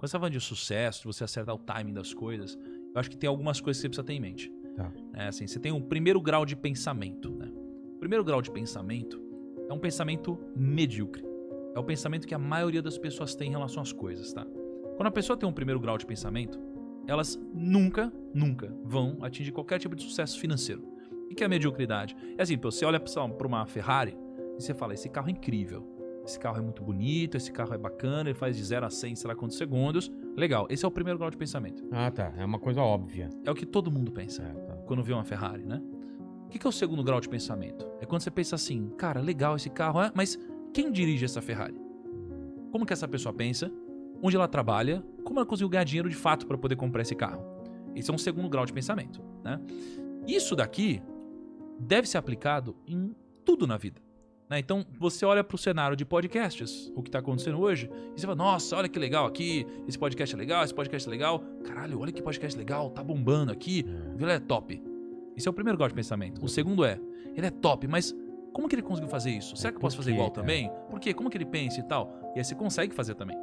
Quando você tá falando de sucesso, de você acertar o timing das coisas, eu acho que tem algumas coisas que você precisa ter em mente. Tá. Assim, você tem um primeiro grau de pensamento, né? O primeiro grau de pensamento é um pensamento medíocre. É o pensamento que a maioria das pessoas tem em relação às coisas, tá? Quando a pessoa tem um primeiro grau de pensamento, elas nunca vão atingir qualquer tipo de sucesso financeiro. O que é a mediocridade? É assim, você olha para uma Ferrari e você fala, esse carro é incrível, esse carro é muito bonito, esse carro é bacana, ele faz de 0 a 100 sei lá quantos segundos. Legal, esse é o primeiro grau de pensamento. Ah, tá. É uma coisa óbvia. É o que todo mundo pensa quando vê uma Ferrari, né? O que é o segundo grau de pensamento? É quando você pensa assim, cara, legal esse carro, mas quem dirige essa Ferrari? Como que essa pessoa pensa? Onde ela trabalha? Como ela conseguiu ganhar dinheiro de fato para poder comprar esse carro? Esse é um segundo grau de pensamento, né? Isso daqui deve ser aplicado em tudo na vida, né? Então, você olha para o cenário de podcasts, o que está acontecendo hoje, e você fala, nossa, olha que legal aqui, esse podcast é legal, esse podcast é legal, caralho, olha que podcast legal, tá bombando aqui, ele é top. Esse é o primeiro grau de pensamento. O segundo é, ele é top, mas como que ele conseguiu fazer isso? Será que eu posso fazer igual também? Por quê? Como que ele pensa e tal? E aí você consegue fazer também.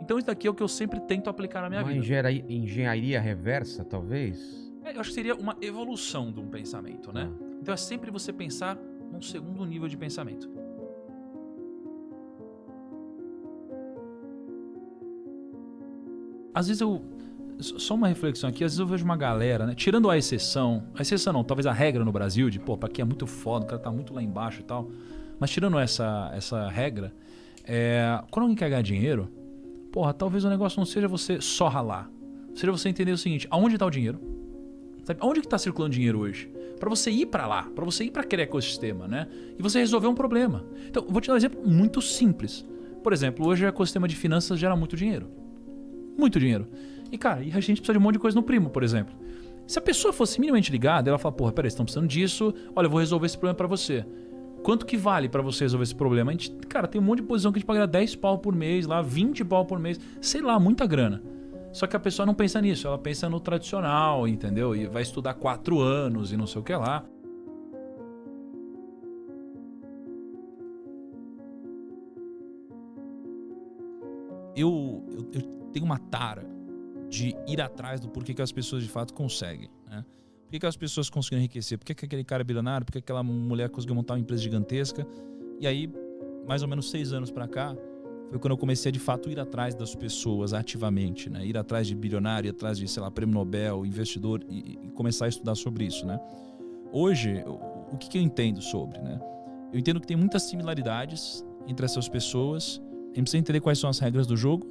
Então isso daqui é o que eu sempre tento aplicar na minha vida. Engenharia reversa, talvez? Eu acho que seria uma evolução de um pensamento, né? Então é sempre você pensar num segundo nível de pensamento. Às vezes só uma reflexão aqui, às vezes eu vejo uma galera, né? Tirando a exceção não, talvez a regra no Brasil, de pô, pra aqui é muito foda, o cara tá muito lá embaixo e tal. Mas tirando essa regra, quando alguém quer ganhar dinheiro, porra, talvez o negócio não seja você só ralar. Seja você entender o seguinte, aonde tá o dinheiro? Sabe? Aonde que tá circulando dinheiro hoje? Pra você ir pra lá, pra você ir pra aquele ecossistema, né? E você resolver um problema. Então, vou te dar um exemplo muito simples. Por exemplo, hoje o ecossistema de finanças gera muito dinheiro. Muito dinheiro. E, cara, a gente precisa de um monte de coisa no Primo, por exemplo. Se a pessoa fosse minimamente ligada, ela fala, porra, peraí, vocês estão precisando disso, olha, eu vou resolver esse problema pra você. Quanto que vale pra você resolver esse problema? A gente, cara, tem um monte de posição que a gente paga 10 pau por mês, lá, 20 pau por mês, sei lá, muita grana. Só que a pessoa não pensa nisso, ela pensa no tradicional, entendeu? E vai estudar 4 anos e não sei o que lá. Eu tenho uma tara de ir atrás do porquê que as pessoas de fato conseguem, né? Por que as pessoas conseguiram enriquecer? Por que aquele cara é bilionário? Por que aquela mulher conseguiu montar uma empresa gigantesca? E aí, mais ou menos 6 anos pra cá, foi quando eu comecei a de fato ir atrás das pessoas ativamente, né? Ir atrás de bilionário, ir atrás de, sei lá, prêmio Nobel, investidor e começar a estudar sobre isso, né? Hoje, o que eu entendo sobre, né? Eu entendo que tem muitas similaridades entre essas pessoas. A gente precisa entender quais são as regras do jogo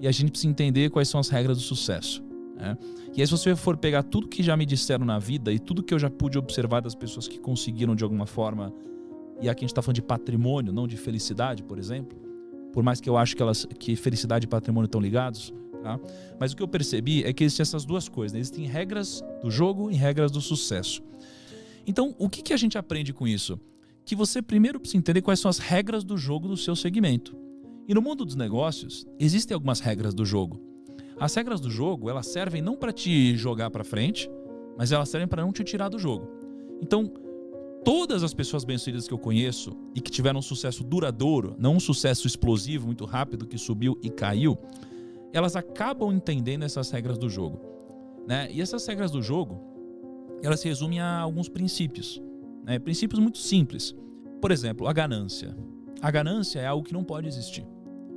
e a gente precisa entender quais são as regras do sucesso, né? E aí, se você for pegar tudo que já me disseram na vida e tudo que eu já pude observar das pessoas que conseguiram de alguma forma, e aqui a gente está falando de patrimônio, não de felicidade, por exemplo, por mais que eu acho que felicidade e patrimônio estão ligados, tá? Mas o que eu percebi é que existem essas duas coisas, né? Existem regras do jogo e regras do sucesso. Então, o que a gente aprende com isso? Que você primeiro precisa entender quais são as regras do jogo do seu segmento. E no mundo dos negócios, existem algumas regras do jogo. As regras do jogo, elas servem não para te jogar para frente, mas elas servem para não te tirar do jogo. Então, todas as pessoas bem-sucedidas que eu conheço e que tiveram um sucesso duradouro, não um sucesso explosivo, muito rápido, que subiu e caiu, elas acabam entendendo essas regras do jogo, né? E essas regras do jogo, elas se resumem a alguns princípios, né? Princípios muito simples. Por exemplo, a ganância. A ganância é algo que não pode existir,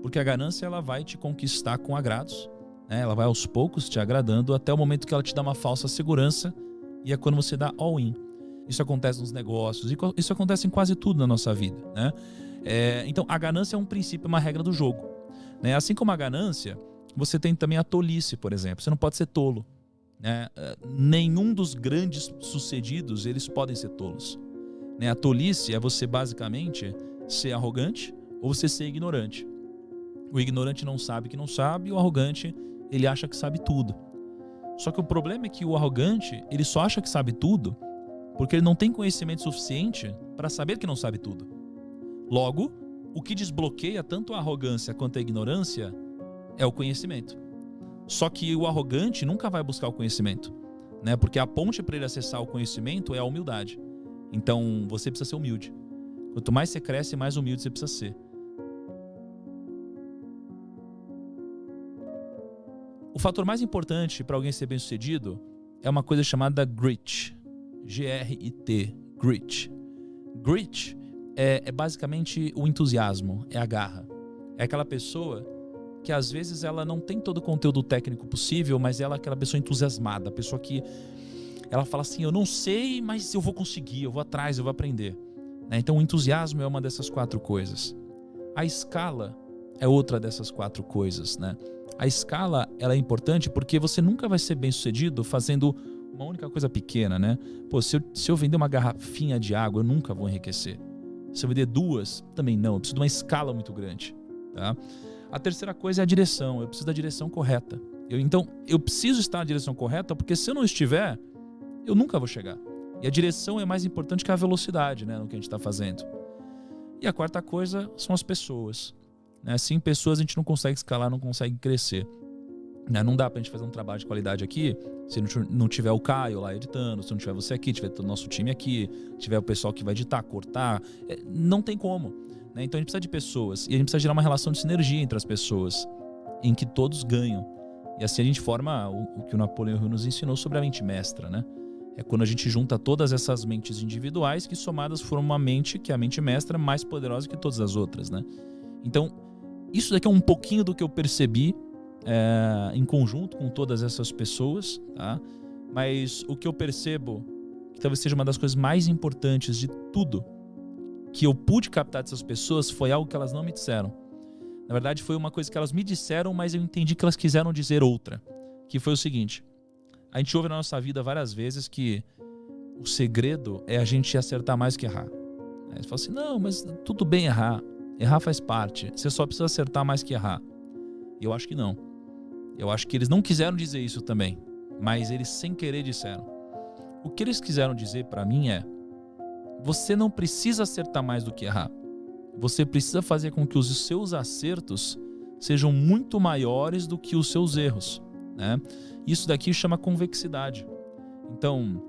porque a ganância ela vai te conquistar com agrados, né? Ela vai aos poucos te agradando até o momento que ela te dá uma falsa segurança e é quando você dá all-in. Isso acontece nos negócios, isso acontece em quase tudo na nossa vida, né? Então, a ganância é um princípio, uma regra do jogo, né? Assim como a ganância, você tem também a tolice, por exemplo. Você não pode ser tolo, né? Nenhum dos grandes sucedidos, eles podem ser tolos, né? A tolice é você, basicamente, ser arrogante ou você ser ignorante. O ignorante não sabe que não sabe, e o arrogante, ele acha que sabe tudo. Só que o problema é que o arrogante, ele só acha que sabe tudo porque ele não tem conhecimento suficiente para saber que não sabe tudo. Logo, o que desbloqueia tanto a arrogância quanto a ignorância é o conhecimento. Só que o arrogante nunca vai buscar o conhecimento, né? Porque a ponte para ele acessar o conhecimento é a humildade. Então, você precisa ser humilde. Quanto mais você cresce, mais humilde você precisa ser. o fator mais importante para alguém ser bem-sucedido é uma coisa chamada grit. G-R-I-T. Grit. Grit é basicamente o entusiasmo, é a garra. É aquela pessoa que às vezes ela não tem todo o conteúdo técnico possível, mas ela é aquela pessoa entusiasmada, a pessoa que ela fala assim, eu não sei, mas eu vou conseguir, eu vou atrás, eu vou aprender. Então o entusiasmo é uma dessas 4 coisas. A escala é outra dessas 4 coisas, né? A escala, ela é importante porque você nunca vai ser bem-sucedido fazendo uma única coisa pequena, né? Pô, se eu vender uma garrafinha de água, eu nunca vou enriquecer. Se eu vender 2, também não. Eu preciso de uma escala muito grande, tá? A terceira coisa é a direção. Eu preciso da direção correta. Então, eu preciso estar na direção correta porque se eu não estiver, eu nunca vou chegar. E a direção é mais importante que a velocidade, né, no que a gente está fazendo. E a quarta coisa são as pessoas. Né? Sem pessoas a gente não consegue escalar, não consegue crescer. Né? Não dá pra gente fazer um trabalho de qualidade aqui se não tiver o Caio lá editando, se não tiver você aqui, tiver todo o nosso time aqui, tiver o pessoal que vai editar, cortar. Não tem como. Né? Então a gente precisa de pessoas. E a gente precisa gerar uma relação de sinergia entre as pessoas, em que todos ganham. E assim a gente forma o que o Napoleão Hill nos ensinou sobre a mente mestra, né? É quando a gente junta todas essas mentes individuais que somadas formam uma mente que é a mente mestra mais poderosa que todas as outras, né? Então, isso daqui é um pouquinho do que eu percebi em conjunto com todas essas pessoas, tá? Mas o que eu percebo, que talvez seja uma das coisas mais importantes de tudo que eu pude captar dessas pessoas, foi algo que elas não me disseram. Na verdade, foi uma coisa que elas me disseram, mas eu entendi que elas quiseram dizer outra. Que foi o seguinte: a gente ouve na nossa vida várias vezes que o segredo é a gente acertar mais que errar. Aí você fala assim, não, mas tudo bem errar. Errar faz parte. Você só precisa acertar mais que errar. E eu acho que não. Eu acho que eles não quiseram dizer isso também. Mas eles sem querer disseram. O que eles quiseram dizer pra mim é: você não precisa acertar mais do que errar. Você precisa fazer com que os seus acertos sejam muito maiores do que os seus erros, né? Isso daqui chama convexidade. Então,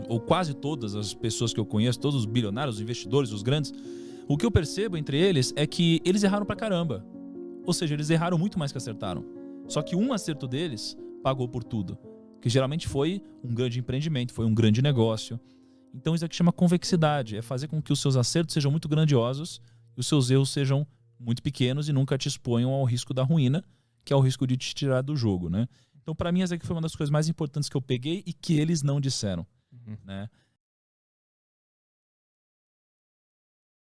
ou quase todas as pessoas que eu conheço, todos os bilionários, os investidores, os grandes, o que eu percebo entre eles é que eles erraram pra caramba. Ou seja, eles erraram muito mais que acertaram. Só que um acerto deles pagou por tudo. Que geralmente foi um grande empreendimento, foi um grande negócio. Então isso aqui chama convexidade. É fazer com que os seus acertos sejam muito grandiosos e os seus erros sejam muito pequenos e nunca te exponham ao risco da ruína, que é o risco de te tirar do jogo, né? Então, para mim, essa aqui foi uma das coisas mais importantes que eu peguei e que eles não disseram, né?